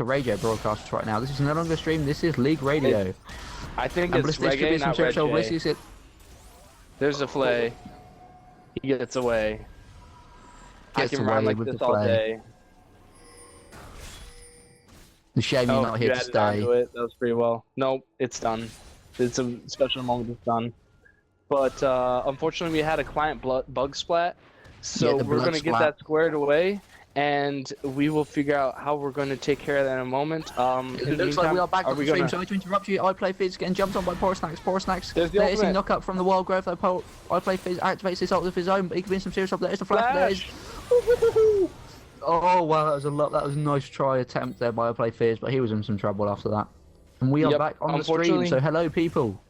a radio broadcast right now. This is no longer a stream. This is League Radio. I think And it's Ballistics could be reggae, some not shit show. reggae. Ballistics, There's a flay. He gets away. I Gets can run away like with this the all flay. day. The shame you're Oh, not you here to added onto stay. it. That was pretty well. Nope, it's done. It's a special moment. It's done. But unfortunately, we had a client bug splat, so Yeah, the we're blood gonna get splat. that squared away, and we will figure out how we're going to take care of that in a moment. It looks like we are back on the stream. Sorry to interrupt you. I play Fizz getting jumped on by Porous Snacks. Porous Snacks. There's the There is a ultimate. knock up from the Wild Growth. I play Fizz activates this ult of his own, but he can win some serious up. There is the flash. There is. Oh wow, that was a lot. That was a nice try attempt there by I play Fizz, but he was in some trouble after that. And we are Yep, back on the stream. unfortunately- So hello, people.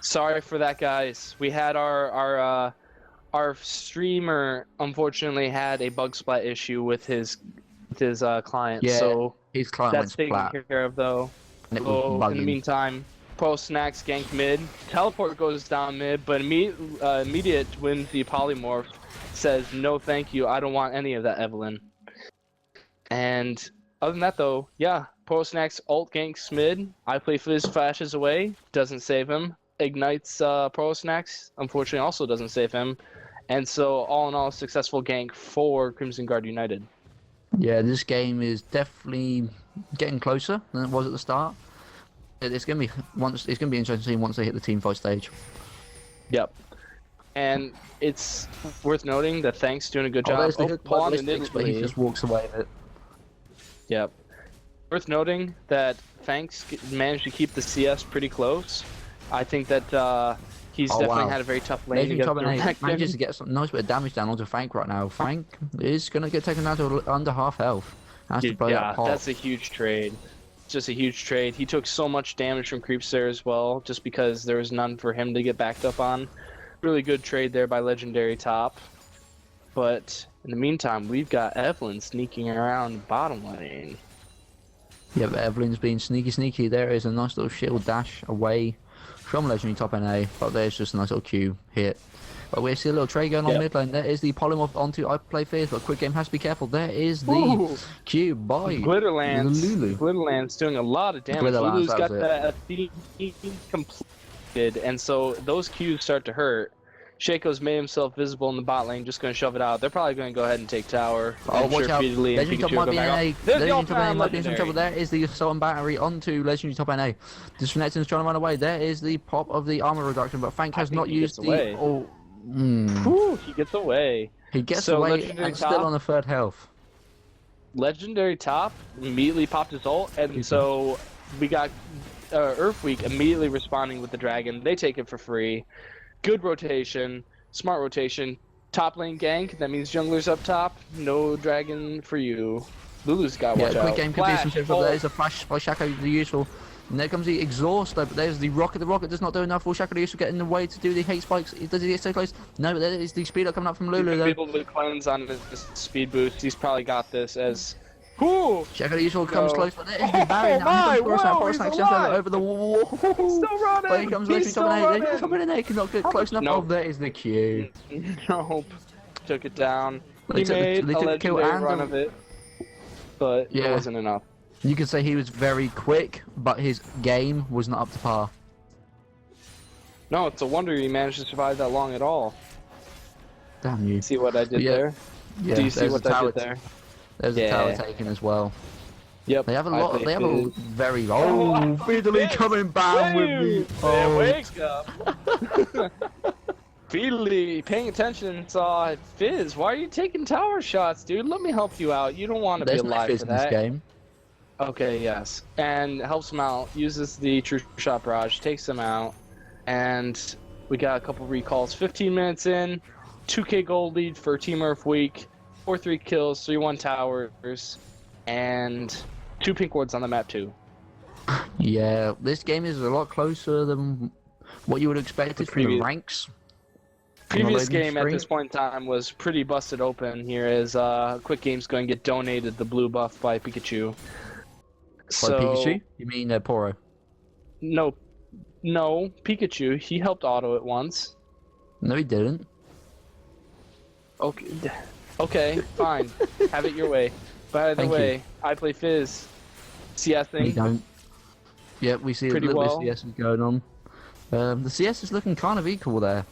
Sorry for that, guys. We had our streamer unfortunately had a bug splat issue with his client. Yeah, So his client that's went taken splat. care of though. And it So was in the bugging. meantime, Pro Snacks gank mid. Teleport goes down mid, but immediate wins the polymorph. Says no, thank you. I don't want any of that, Evelyn. And other than that, though, yeah, Pro Snacks ult ganks mid. I play Fizz flashes away, doesn't save him. Ignites Pro Snacks, unfortunately, also doesn't save him. And so, all in all, successful gank for Crimson Guard United. Yeah, this game is definitely getting closer than it was at the start. It's gonna be interesting to see once they hit the team fight stage. Yep. And it's worth noting that Thanks doing a good job. There's the hook Pawn by and Ballistics, but he Italy. just walks away with it. Yep. Worth noting that Thanks managed to keep the CS pretty close. I think that he's definitely had a very tough lane Legend against Top and 8 manages Renekton. to get some nice bit of damage down onto Frank right now. Frank is going to get taken down to under half health. Has to play Yeah, that pot. that's a huge trade. Just a huge trade. He took so much damage from creeps there as well, just because there was none for him to get backed up on. Really good trade there by Legendary Top. But in the meantime, we've got Evelyn sneaking around bottom lane. Yeah, but Evelyn's being sneaky. There is a nice little shield dash away from Legendary Top NA, but there's just a nice little Q hit. But we see a little trade going on mid lane. There is the polymorph onto I play Fizz, but quick game has to be careful. There is the Q by Glitterlance. Lulu. Glitterlance doing a lot of damage. Glitterlance, Lulu's that got was that Athene completed, and so those Qs start to hurt. Shaco's made himself visible in the bot lane, just going to shove it out. They're probably going to go ahead and take tower. Oh, I'm watch sure out. Feedly and Legendary Top Pikachu might will be go in back A. out. There's the Legendary Top ultimate might be in some trouble. Legendary. There is the Assault Battery onto Legendary Top NA. Disconnecting's trying to run away. There is the pop of the armor reduction, but Frank has think not he used gets the... away. Oh, Whew, he gets away. He gets So away Legendary and still Top- on the third health. Legendary Top immediately popped his ult, and so we got Earth Week immediately responding with the dragon. They take it for free. Good rotation, smart rotation. Top lane gank, that means junglers up top. No dragon for you. Lulu's got to watch Yeah, out. quick game could be some Flash, shit, but there is a flash by Shaco, the useful. And there comes the exhaust, though, but there's the rocket. The rocket does not do enough for Shaco to get in the way to do the hate spikes. Does he get so close? No, but there is the speed up coming up from Lulu, He's though. able to cleanse on his speed boost. He's probably got this as... Whew! Shaco the useful comes No. close, but there is the barrier now. He comes wow, Force he's Snacks alive. over the wall. He's still running! But he comes He's still Legendary Top running! and 8. Legendary Top and 8 cannot get close enough. Nope. Oh, there is the Q. Nope. Took it down. They He took the- made they a took the kill legendary and run the- of it, but it Yeah. wasn't enough. You could say he was very quick, but his game was not up to par. No, it's a wonder he managed to survive that long at all. Damn you. See what I did Yeah. there? Yeah, Do you see there's what the I tower did there? There's a tower Yeah. taken as well. Yep. They have a I lot. think They have a it- very. Oh, Oh, Fiddly Fizz! coming down with me. Yeah, Oh, wake up! Feedly, paying attention, saw Fizz. Why are you taking tower shots, dude? Let me help you out. You don't want to be there's no alive Fizz for in this that. game. Okay, yes. And helps him out, uses the True Shot Barrage, takes him out, and we got a couple recalls. 15 minutes in, 2k gold lead for Team Earth Week, 4-3 kills, 3-1 towers, and 2 pink wards on the map too. Yeah, this game is a lot closer than what you would expect from the previous- ranks. Previous loading game at screen. this point in time was pretty busted open here as Quick Game's going to get donated the blue buff by Pikachu. By Pikachu? You mean Poro? No, Pikachu. He helped auto it once. No, he didn't. Okay, fine. Have it your way. By the Thank you. way, I play Fizz. We CSing. don't. Yeah, we see a Pretty little well. bit of CS going on. The CS is looking kind of equal there.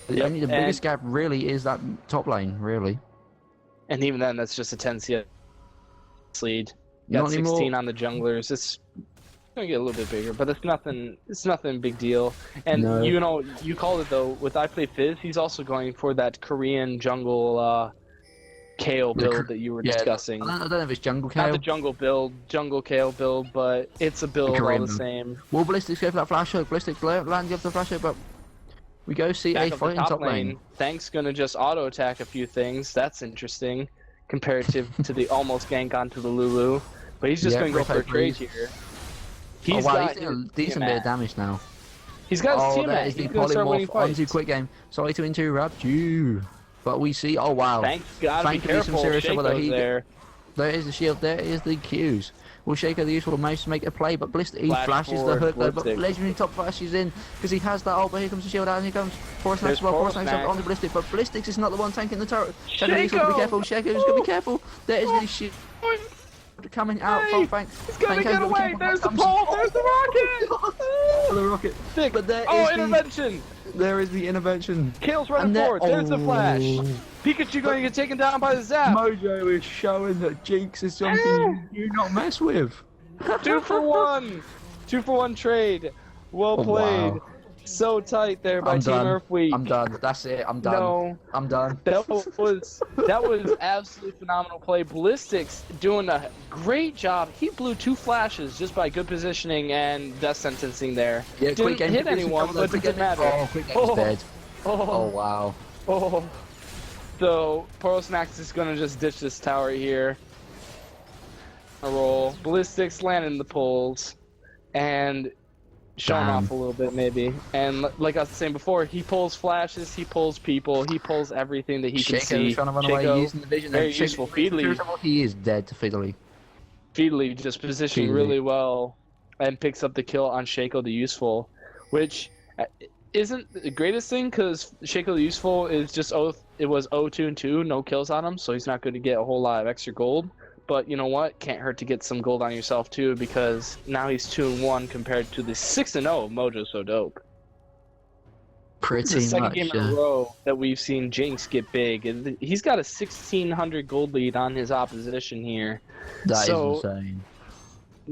Yep, Only the biggest gap really is that top lane, really. And even then, that's just a 10 CS lead. Not Got 16 anymore. on the junglers. It's gonna get a little bit bigger, but it's nothing. It's nothing big deal. And No. you know, you called it though. With I Play Fizz, he's also going for that Korean jungle KO build that you were discussing. I don't know if it's jungle Not KO. the jungle build, jungle KO build, but it's a build all Korean the build. same. Will Ballistics go for that flash hook? Ballistics land give the flash hook, but we go see Back a up fight the in top lane. Thank's gonna just auto attack a few things. That's interesting, comparative to the almost gank onto the Lulu. But he's just Yeah, gonna go for a Ripper, trade please. here. Oh He's wow, got he's doing a his decent bit of damage now. He's got his Oh, team that at. is the He's gonna start winning polymorph onto fights. quick game. Sorry to interrupt you. But we see, oh wow. Thank's gotta Thank be you, some careful. serious trouble though. Shaco's there. There is the shield, there is the Qs. Will Shaker the useful most to make a play, but Blister, he Flash flashes the forward, hook though, but Ballistic. Legendary top flashes in, because he has that ult, but here comes the shield out, and here comes Forest Snacks as well, There's Forest Snacks Forest on the Ballistic, but Ballistics is not the one tanking the turret. Shaker needs to Shaco! be careful, Shaker's got to be careful, there is the shield coming out from Frank. He's gonna Frank get has to be away. careful. There's the Comes- pole. There's the rocket. the rocket. Sick. But there Oh, is the, intervention. there is the intervention. Kale's running And there- forward. There's the flash. oh. Pikachu going to get taken down by the zap. Mojo is showing that Jinx is something you do not mess with. 2 for 1. 2 for 1 trade. Well Oh, played. wow. So tight there by I'm Team done. Earthweek. I'm done. That's it. I'm done. No. I'm done. That was absolutely phenomenal play. Ballistics doing a great job. He blew 2 flashes just by good positioning and death sentencing there. Yeah, Didn't hit anyone, but it didn't matter. Oh, quick game's dead. Oh Oh, wow. oh. So Pearl Snacks is gonna just ditch this tower here. A roll. Ballistics landing the pulls and showing Damn. off a little bit maybe. And like I was saying before, he pulls flashes, he pulls people, he pulls everything that he can Shaco see. trying to run away Shaco, using the vision. very Shaco- useful. Feedly. He is dead to Fiddly. Feedly just positioning Feedly. really well and picks up the kill on Shaco the Useful, which isn't the greatest thing because Shaco the Useful is just it was 0-2 and 2, no kills on him, so he's not going to get a whole lot of extra gold. But you know what? Can't hurt to get some gold on yourself too, because now he's 2-1 compared to the 6-0 of Mojo So Dope. It's the Pretty second much. game in a row that we've seen Jinx get big, and he's got a 1,600 gold lead on his opposition here. That is So- insane.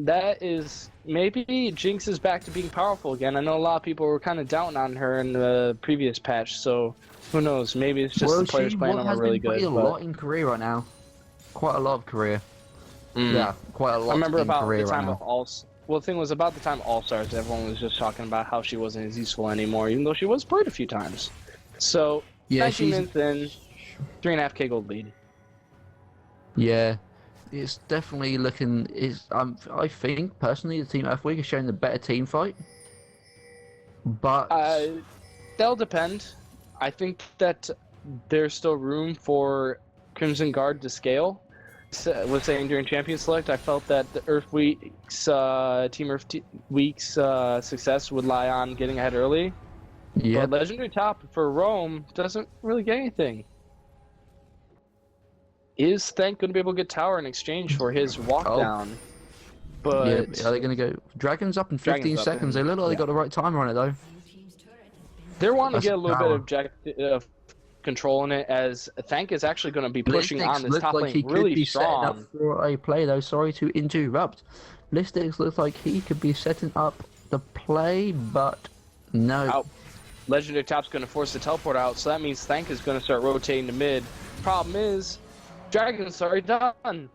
That is maybe Jinx is back to being powerful again. I know a lot of people were kind of doubting on her in the previous patch, so who knows? Maybe it's just Well, the players she playing them has are really been good. playing a But lot in Korea right now. Quite a lot of Korea. Mm. Yeah, quite a lot I remember in about Korea the right time now. of Well, the thing was about the time All Stars, everyone was just talking about how she wasn't as useful anymore, even though she was played a few times. So, Yeah, 19 she's minutes in, 3.5k gold lead. Yeah, it's definitely looking. I think personally, the team Earthweek is showing the better team fight. But That'll depend. I think that there's still room for Crimson Guard to scale. Was saying during Champion Select, I felt that the Team Earthweek's success would lie on getting ahead early. yeah, But Legendary Top for Rome doesn't really get anything. Is Thank going to be able to get Tower in exchange for his walk Oh. down? But yeah. Are they going to go? Dragons up in 15 Dragons up seconds. in- They look like they yeah. got the right timer on it though. they're wanting to That's get a little power. bit of control in it, as Thank is actually going to be pushing Ballistics on this looks top like he lane could really be setting up strong. for a play though. Sorry to interrupt. Ballistics looks like he could be setting up the play, but no. Out. Legendary Top's going to force the teleport out, so that means Thank is going to start rotating to mid. Problem is, Dragon's already done.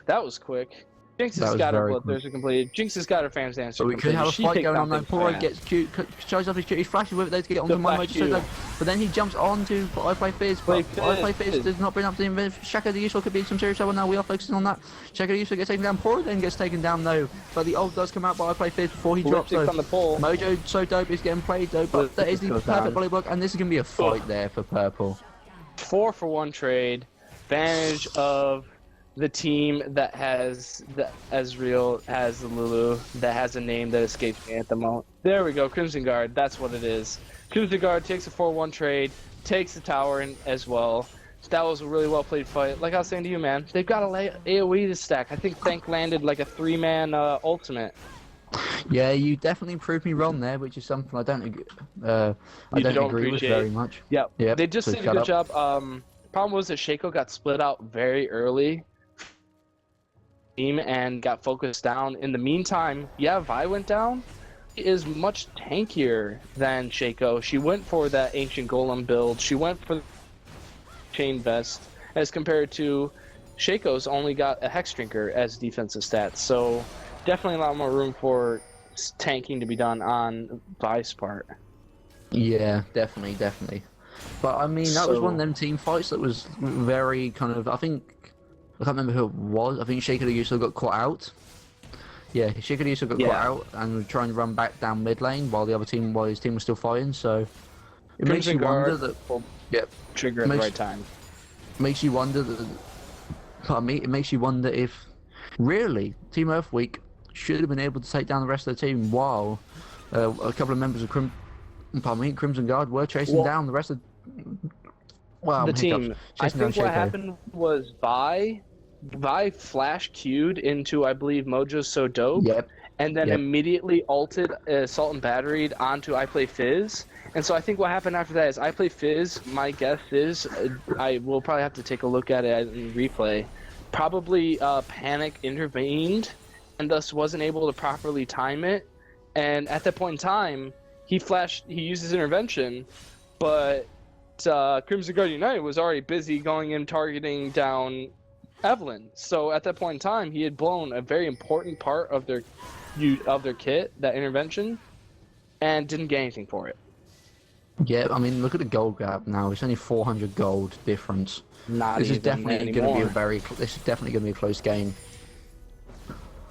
That was quick. Jinx That has was got her very bloodthirster completed. Jinx has got her fans answer So we could completed. have a She fight takes going down on now. things Poro fast. gets cute, shows off his cute. He flashes with it there to get onto The my flash mojo, cue. but then he jumps onto I Play Fizz. Play But I Play Fizz. Fizz does not bring up the invent. Shaka the Useful could be in some serious trouble now. We are focusing on that. Shaka the Useful gets taken down. Poro then gets taken down though. But the ult does come out by I Play Fizz before he drops Ballistics though. on the pole. Mojo So Dope is getting played though, but that is the Ballistics goes perfect down. volley block, and this is going to be a fight there for Purple. 4-for-1 trade. Advantage of the team that has the Ezreal, has the Lulu, that has a name that escapes me at the moment. There we go, Crimson Guard, that's what it is. Crimson Guard takes a 4-1 trade, takes the tower in as well. That was a really well played fight. Like I was saying to you, man, they've got a AoE to stack. I think Thank landed like a 3-man ultimate. Yeah, you definitely proved me wrong there, which is something I don't You don't agree with appreciate. very much. Yep. Yep. They just so did a shut good up. job. Problem was that Shaco got split out very early and got focused down. In the meantime, yeah, Vi went down. She is much tankier than Shaco. She went for that ancient golem build. She went for the chain vest as compared to Shaco's only got a hex drinker as defensive stats. So definitely a lot more room for tanking to be done on Vi's part. Yeah, definitely. But I mean, that was one of them team fights that was very kind of. I can't remember who it was. I think Shaker Yuso got caught out. Yeah, Shaker Yuso got caught out and was trying to run back down mid lane while his team was still fighting. So it makes you wonder that. Yep. Trigger at the right time. Makes you wonder that. Pardon me. It makes you wonder if really Team Earthweek should have been able to take down the rest of the team while a couple of members of Crimson Guard were chasing down the rest of the team. I think what happened was Vi flash queued into, I believe, Mojo's So Dope, and then immediately ulted Assault and Batteried onto I Play Fizz. And so I think what happened after that is I Play Fizz, my guess is, I will probably have to take a look at it in replay, probably Panic intervened and thus wasn't able to properly time it. And at that point in time, he used his intervention, but Crimson Guard United was already busy going and targeting down Evelyn. So at that point in time, he had blown a very important part of their kit, that intervention, and didn't get anything for it. Yeah, I mean, look at the gold gap now. It's only 400 gold difference. This is definitely going to be a close game.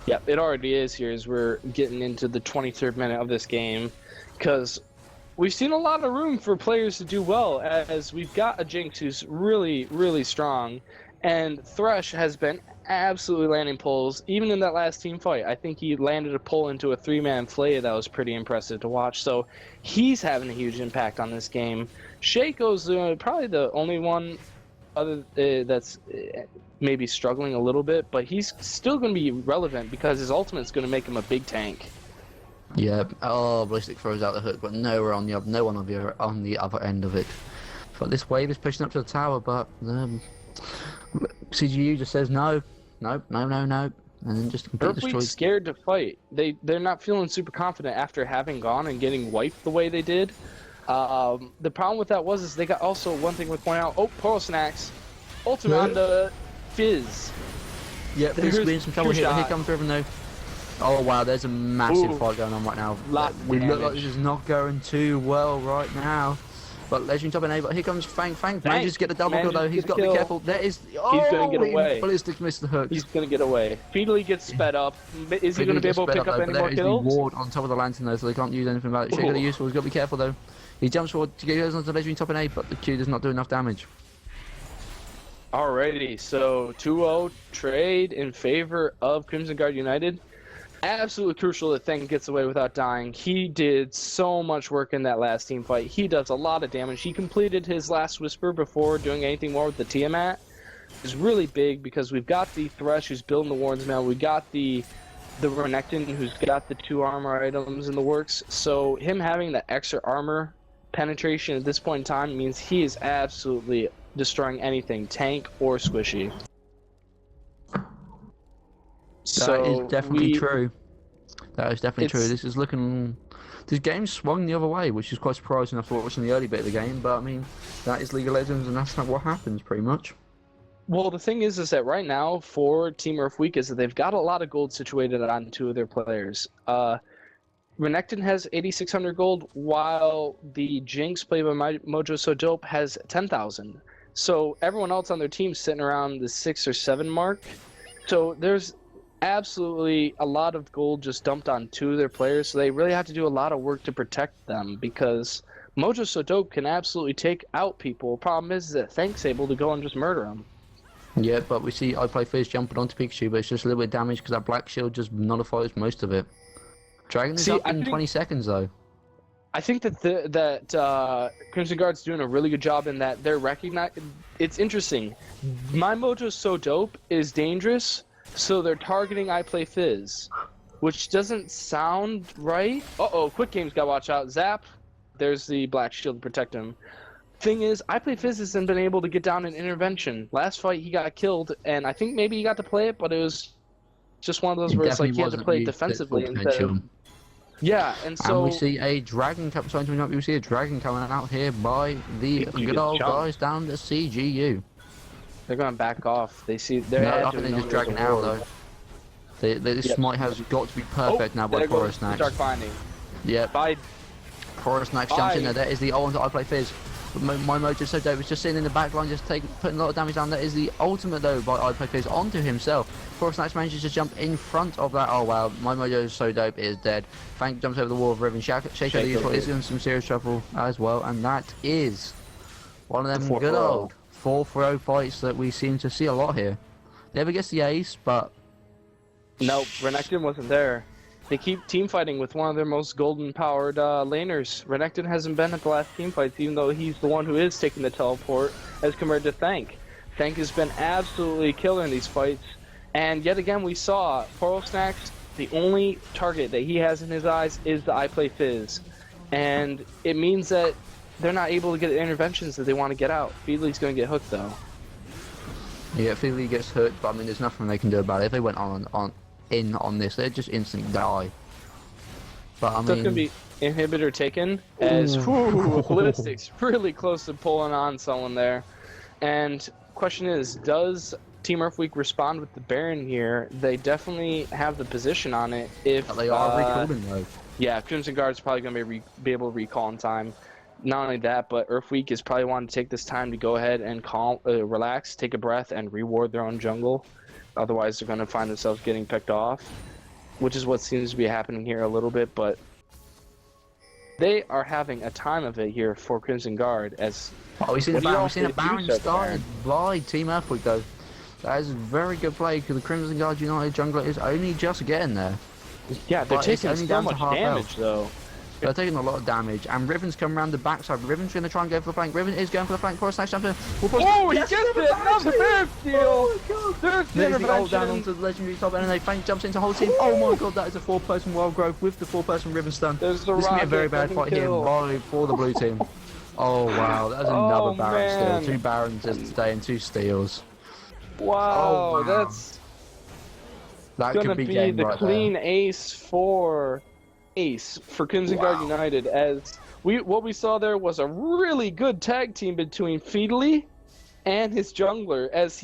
Yep, it already is here as we're getting into the 23rd minute of this game, because we've seen a lot of room for players to do well, as we've got a Jinx who's really, really strong, and Thresh has been absolutely landing pulls, even in that last team fight. I think he landed a pull into a 3-man Flay that was pretty impressive to watch, so he's having a huge impact on this game. Shaco's probably the only one that's maybe struggling a little bit, but he's still going to be relevant because his ultimate's going to make him a big tank. Yeah. Oh, Ballistic throws out the hook, but no one on the other end of it. But this wave is pushing up to the tower, but CGU just says no, and then just completely destroys. Scared to fight. They're not feeling super confident after having gone and getting wiped the way they did. The problem with that is they got also one thing to point out. Oh, Pearl Snacks, ultimate on the Fizz. Yeah, Fizz wins some trouble here. Here comes Riven though. Oh wow, there's a massive fight going on right now. We look like this is not going too well right now. But Legendary top and A, but here comes Fang. Manages to get the double kill though. He's got to be careful. There is. Oh, he's going to get away. Ballistic missed the hook. He's going to get away. Feedly gets sped up. Is he going to be able to pick up any more kills? There is the ward on top of the lantern though, so they can't use anything about it. Shaker useful. He's got to be careful though. He jumps forward to get goes onto Legendary top and A, but the Q does not do enough damage. Alrighty, so 2-0 trade in favor of Crimson Guard United. Absolutely crucial that Thing gets away without dying. He did so much work in that last team fight. He does a lot of damage. He completed his last Whisper before doing anything more with the Tiamat. It's really big because we've got the Thresh who's building the Warden's Mail. We've got the Renekton who's got the 2 armor items in the works. So him having that extra armor penetration at this point in time means he is absolutely destroying anything, tank or squishy. That is definitely true. That is definitely true. This game swung the other way, which is quite surprising. I thought watching the early bit of the game, but I mean, that is League of Legends, and that's not what happens, pretty much. Well, the thing is that right now for Team Earthweek is that they've got a lot of gold situated on 2 of their players. Renekton has 8,600 gold, while the Jinx played by Mojo So Dope has 10,000. So everyone else on their team sitting around the 6 or 7 mark. So there's absolutely a lot of gold just dumped on 2 of their players, so they really have to do a lot of work to protect them because Mojo So Dope can absolutely take out people. Problem is that Thank's able to go and just murder them. Yeah, but we see I Play Fizz jumping onto Pikachu, but it's just a little bit of damage because that Black Shield just nullifies most of it. Dragon is up in 20 seconds though. I think that Crimson Guard's doing a really good job in that they're recognizing. It's interesting. My Mojo's so dope is dangerous, so they're targeting I Play Fizz, which doesn't sound right. Uh-oh, Quick Game's gotta watch out. Zap. There's the black shield to protect him. Thing is, I Play Fizz hasn't been able to get down an intervention. Last fight he got killed, and I think maybe he got to play it, but it was just one of those where it's like he had to play it defensively instead of... Yeah, and so... And we see a dragon we see a dragon coming out here by the good old guys down the CGU. They're going to back off. They see... They're I think they just dragging out, though. This smite has got to be perfect now by Forest Snacks. Start finding. Yep. By Forest Snacks jumps in there. That is the ult that I Play Fizz. My Mojo's so dope. It's just sitting in the back line, just putting a lot of damage down. That is the ultimate, though, by I Play Fizz onto himself. Forest Snacks manages to jump in front of that. Oh, wow. My Mojo is so dope. It is dead. Fank jumps over the wall of Riven. Shaker the useful is in some serious trouble as well. And that is one of them good old 4-0 fights that we seem to see a lot here. Never gets the ace, but... Nope, Renekton wasn't there. They keep team fighting with one of their most golden-powered laners. Renekton hasn't been at the last team fights, even though he's the one who is taking the teleport, as compared to Thank. Thank has been absolutely killer in these fights. And yet again, we saw Forest Snacks, the only target that he has in his eyes is the I Play Fizz. And it means that they're not able to get the interventions that they want to get out. Feedly's going to get hooked, though. Yeah, Feedly gets hooked, but I mean, there's nothing they can do about it. If they went in on this, they'd just instantly die. But I mean, so it's gonna be inhibitor taken as Ballistics really close to pulling on someone there. And question is, does Team Earth Week respond with the Baron here? They definitely have the position on it. If they are recalling though. Yeah, Crimson Guard's probably gonna be able to recall in time. Not only that, but Earth Week is probably wanting to take this time to go ahead and relax, take a breath, and reward their own jungle. Otherwise, they're going to find themselves getting picked off, which is what seems to be happening here a little bit. But they are having a time of it here for Crimson Guard. As we've seen a Baron started by Team Earth Week though. That is a very good play because the Crimson Guard United jungler is only just getting there. Yeah, they're taking so much damage though. They're taking a lot of damage, and Riven's come around the backside. Riven's going to try and go for the flank. Riven is going for the flank. Forest Snacks jumps in. Oh, he gets it! Another Baron steal! Oh my god! There's the ult down onto the legendary top, and then Fank jumps into the whole team. Oh my god, that is a 4-person wild growth with the 4-person Riven stun. This will be a very bad fight here for the blue team. Oh wow, that was another Baron steal. 2 Barons today and 2 steals. Wow, that could be the clean ace for Crimson Guard United, as what we saw there was a really good tag team between Feedly and his jungler, as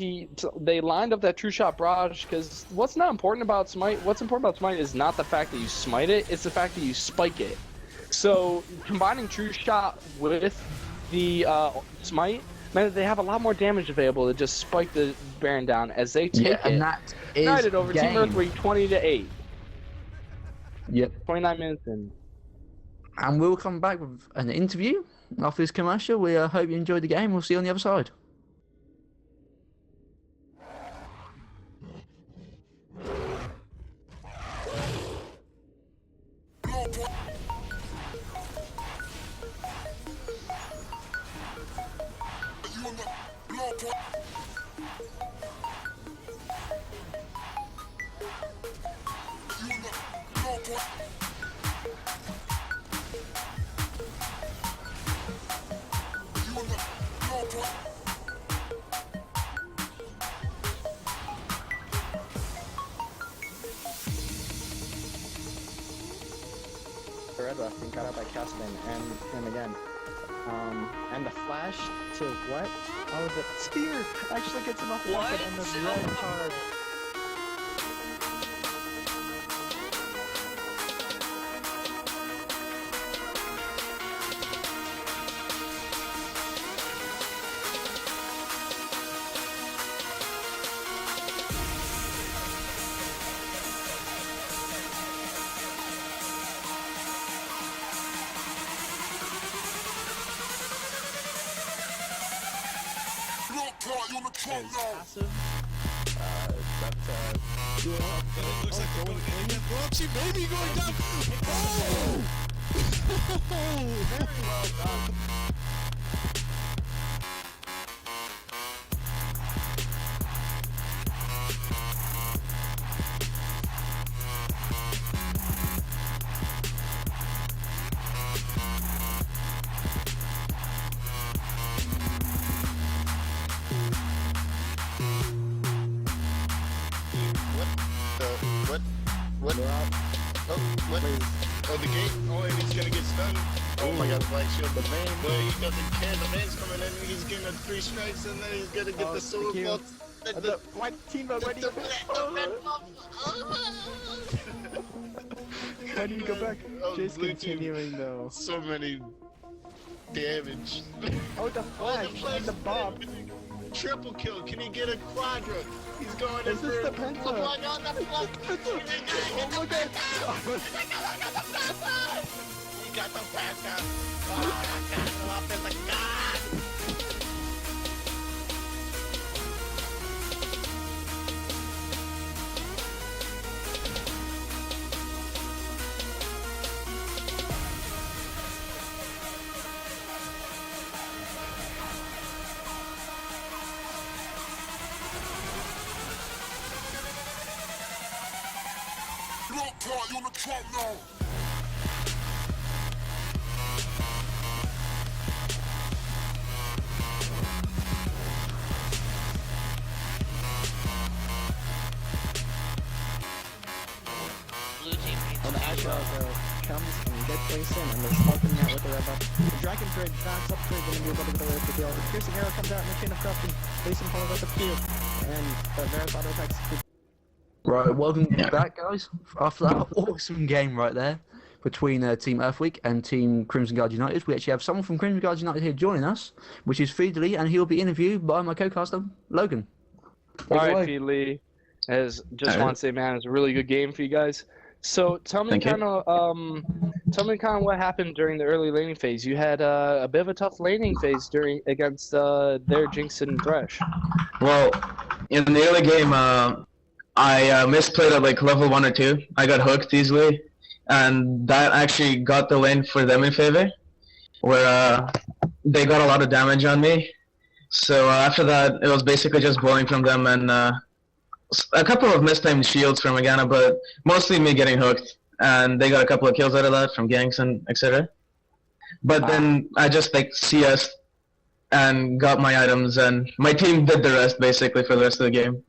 they lined up that true shot barrage. Because what's important about Smite is not the fact that you smite it, it's the fact that you spike it. So combining true shot with the Smite meant that they have a lot more damage available to just spike the Baron down as they take it. And that is United over game. Team Earth Week 20-8. Yep. 29 minutes in. And we'll come back with an interview after this commercial. We hope you enjoyed the game. We'll see you on the other side. Red left and got out by Caspan and again. And the flash to what? Oh, the spear actually gets him off the pocket and the red card. Passive. It looks like they're going in. Roxy maybe going down. Oh! Very well done. What? You're out. Oh, what? Please. Oh, the gate? Oh, and he's gonna get stunned. Oh my god, Glacial. The vein. But he doesn't care. The man's coming in. He's getting 3 strikes, and then he's gonna get the soul Q. vault. The white teamwork. Why do you How do you go back? Oh, Jay's blue team. continuing though. So many damage. Oh, the flash and the bomb. Triple kill. Can he get a quadra? He's going in Is this for the penta? Oh my god, the block. Oh, look at He got the penta. Oh, up in the god. You on the truck now. When the Asher comes and gets placed in and they're smoking out with the red buff. The Dragon Bridge backs up through, gonna be able to get away with the deal. The piercing arrow comes out in the chain of corruption, facing follows up the Q. And the Varus auto attacks. Right, welcome back, guys. After that awesome game right there between Team Earthweek and Team Crimson Guard United, we actually have someone from Crimson Guard United here joining us, which is Feedly, and he'll be interviewed by my co-caster, Logan. All right, Feedly. As just want to say, man, it's a really good game for you guys. So tell me kind of what happened during the early laning phase. You had a bit of a tough laning phase against their Jinx and Thresh. Well, in the early game, I misplayed at like level 1 or 2. I got hooked easily, and that actually got the lane for them in favor, where they got a lot of damage on me. So after that, it was basically just blowing from them and a couple of mistimed shields from Agana, but mostly me getting hooked, and they got a couple of kills out of that from ganks and etc. But then I just like CS and got my items, and my team did the rest basically for the rest of the game.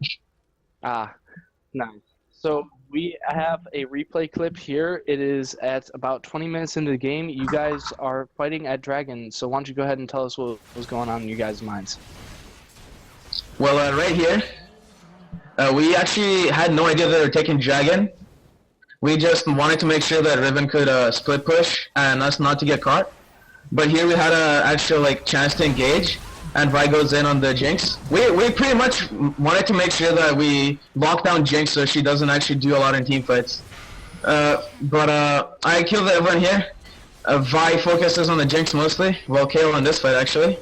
Nice. So we have a replay clip here. It is at about 20 minutes into the game. You guys are fighting at Dragon, so why don't you go ahead and tell us what was going on in you guys' minds? Well, right here, we actually had no idea they were taking Dragon. We just wanted to make sure that Riven could split push and us not to get caught. But here we had an actual like chance to engage, and Vi goes in on the Jinx. We pretty much wanted to make sure that we lock down Jinx so she doesn't actually do a lot in team fights. But I killed everyone here. Vi focuses on the Jinx mostly, well Kayle in this fight actually.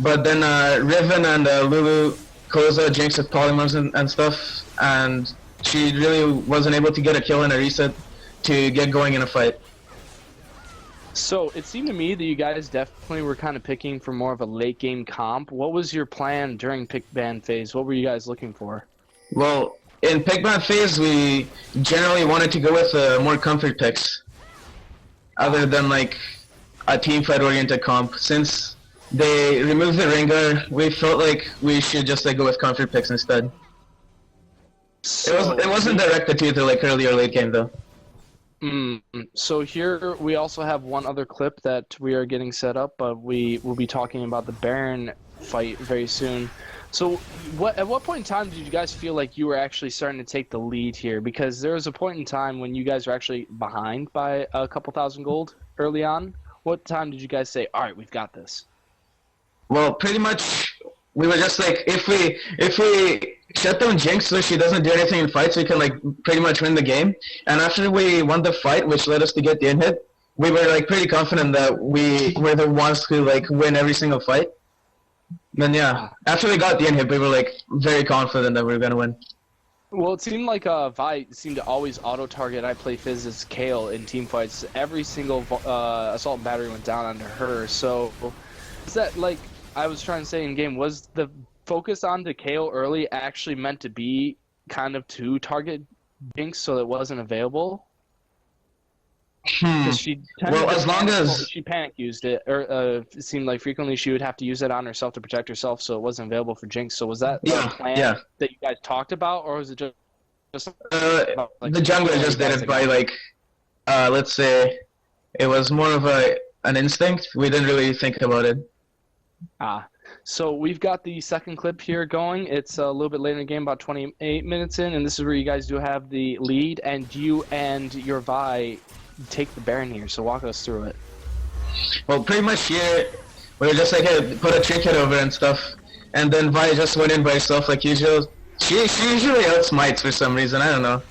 But then Riven and Lulu close out Jinx with polymers and stuff, and she really wasn't able to get a kill and a reset to get going in a fight. So it seemed to me that you guys definitely were kind of picking for more of a late game comp. What was your plan during pick ban phase? What were you guys looking for? Well, in pick ban phase, we generally wanted to go with more comfort picks, other than like a team fight oriented comp. Since they removed the ringer, we felt like we should just like go with comfort picks instead. It wasn't directed to either like early or late game though. So here we also have one other clip that we are getting set up, but we will be talking about the Baron fight very soon. So at what point in time did you guys feel like you were actually starting to take the lead here? Because there was a point in time when you guys were actually behind by a couple thousand gold early on. What time did you guys say, all right, we've got this? Well, pretty much we were just like, if we shut down Jinx so she doesn't do anything in fights, we can like pretty much win the game. And after we won the fight, which led us to get the in-hit, we were like pretty confident that we were the ones who like win every single fight. And then yeah, after we got the in-hit, we were like very confident that we were gonna win. Well, it seemed like Vi seemed to always auto-target I Play Fizz as Kale in team fights. Every single assault and battery went down onto her. So, is that like I was trying to say in game? Was the focus on the Kale early actually meant to be kind of to target Jinx so it wasn't available? Because she Well, as long as she panic used it, or it seemed like frequently she would have to use it on herself to protect herself, so it wasn't available for Jinx. So was that a plan that you guys talked about, or was it just the jungler just did it by like, let's say, it was more of an instinct. We didn't really think about it. So we've got the second clip here going. It's a little bit later in the game, about 28 minutes in, and this is where you guys do have the lead, and you and your Vi take the Baron here. So walk us through it. Well, pretty much here, we were just like, hey, put a trinket over and stuff, and then Vi just went in by herself like usual. She usually outsmites for some reason, I don't know.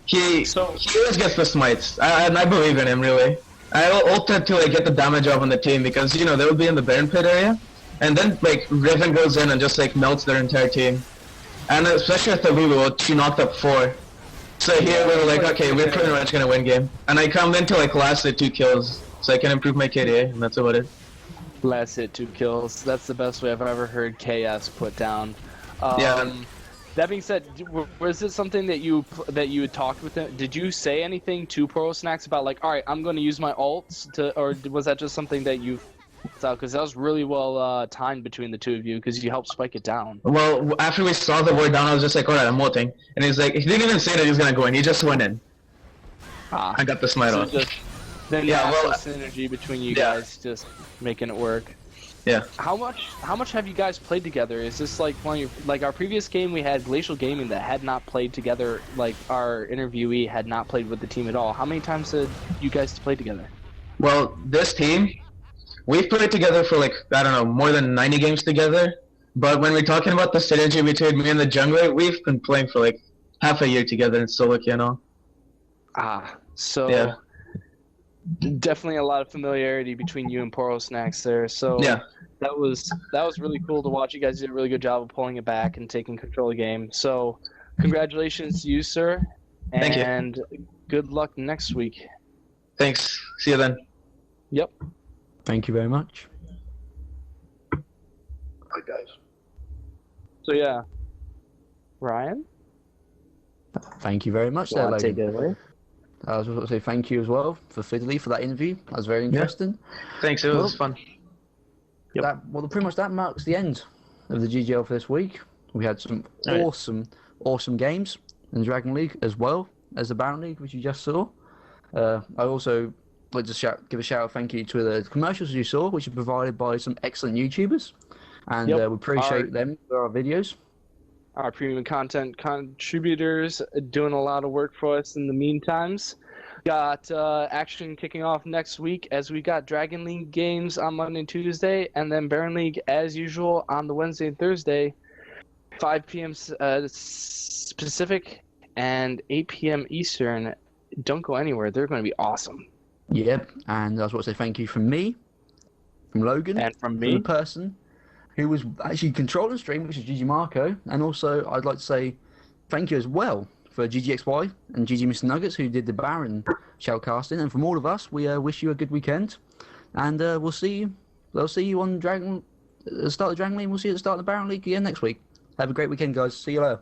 He always gets the smites, and I believe in him, really. I ulted to like get the damage off on the team because, you know, they would be in the Baron pit area, and then like Riven goes in and just like melts their entire team. And especially with the Lulu, she knocked up 4. So here we were like, okay, we're pretty much gonna win game. And I come into like last at 2 kills, so I can improve my KDA, and that's about it. Last hit 2 kills. That's the best way I've ever heard KS put down. That being said, was it something that you had talked with him? Did you say anything to Pro Snacks about like, all right, I'm going to use my ults to, or was that just something that you thought? Because that was really well timed between the two of you because you helped spike it down. Well, after we saw the word down, I was just like, all right, I'm ulting, and he's like, he didn't even say that he was gonna go in. He just went in. I got the smite off. Then synergy between you guys, just making it work. Yeah. How much have you guys played together? Is this like one of your, like our previous game we had Glacial Gaming that had not played together, like our interviewee had not played with the team at all. How many times did you guys play together? Well, this team, we've played together for like, I don't know, more than 90 games together. But when we're talking about the synergy between me and the jungler, we've been playing for like half a year together in solo queue. So yeah. Definitely a lot of familiarity between you and Poro Snacks there. So yeah. That was really cool to watch. You guys did a really good job of pulling it back and taking control of the game. So congratulations to you, sir. Thank you. And good luck next week. Thanks. See you then. Yep. Thank you very much. Hi, guys. So yeah. Ryan? Thank you very much there, Logan. Take it away. I was going to say thank you as well for Fiddly for that interview. That was very interesting. Thanks, it was fun. Yep. Pretty much that marks the end of the GGL for this week. We had some awesome games in Dragon League as well as the Baron League, which you just saw. I also like to give a shout out thank you to the commercials you saw, which are provided by some excellent YouTubers, and we appreciate them for our videos. Our premium content contributors doing a lot of work for us in the meantimes. Got action kicking off next week as we got Dragon League games on Monday and Tuesday, and then Baron League as usual on the Wednesday and Thursday, 5 p.m. Pacific and 8 p.m. Eastern. Don't go anywhere. They're going to be awesome. Yep, and I was going to say thank you from me, from Logan, and from me, the person who was actually controlling the stream, which is GG Marco, and also I'd like to say thank you as well for GGXY and GG Mr. Nuggets who did the Baron shoutcasting, and from all of us, we wish you a good weekend, and we'll see you on the start of Dragon League. We'll see you at the start of the Baron League again next week. Have a great weekend, guys. See you later.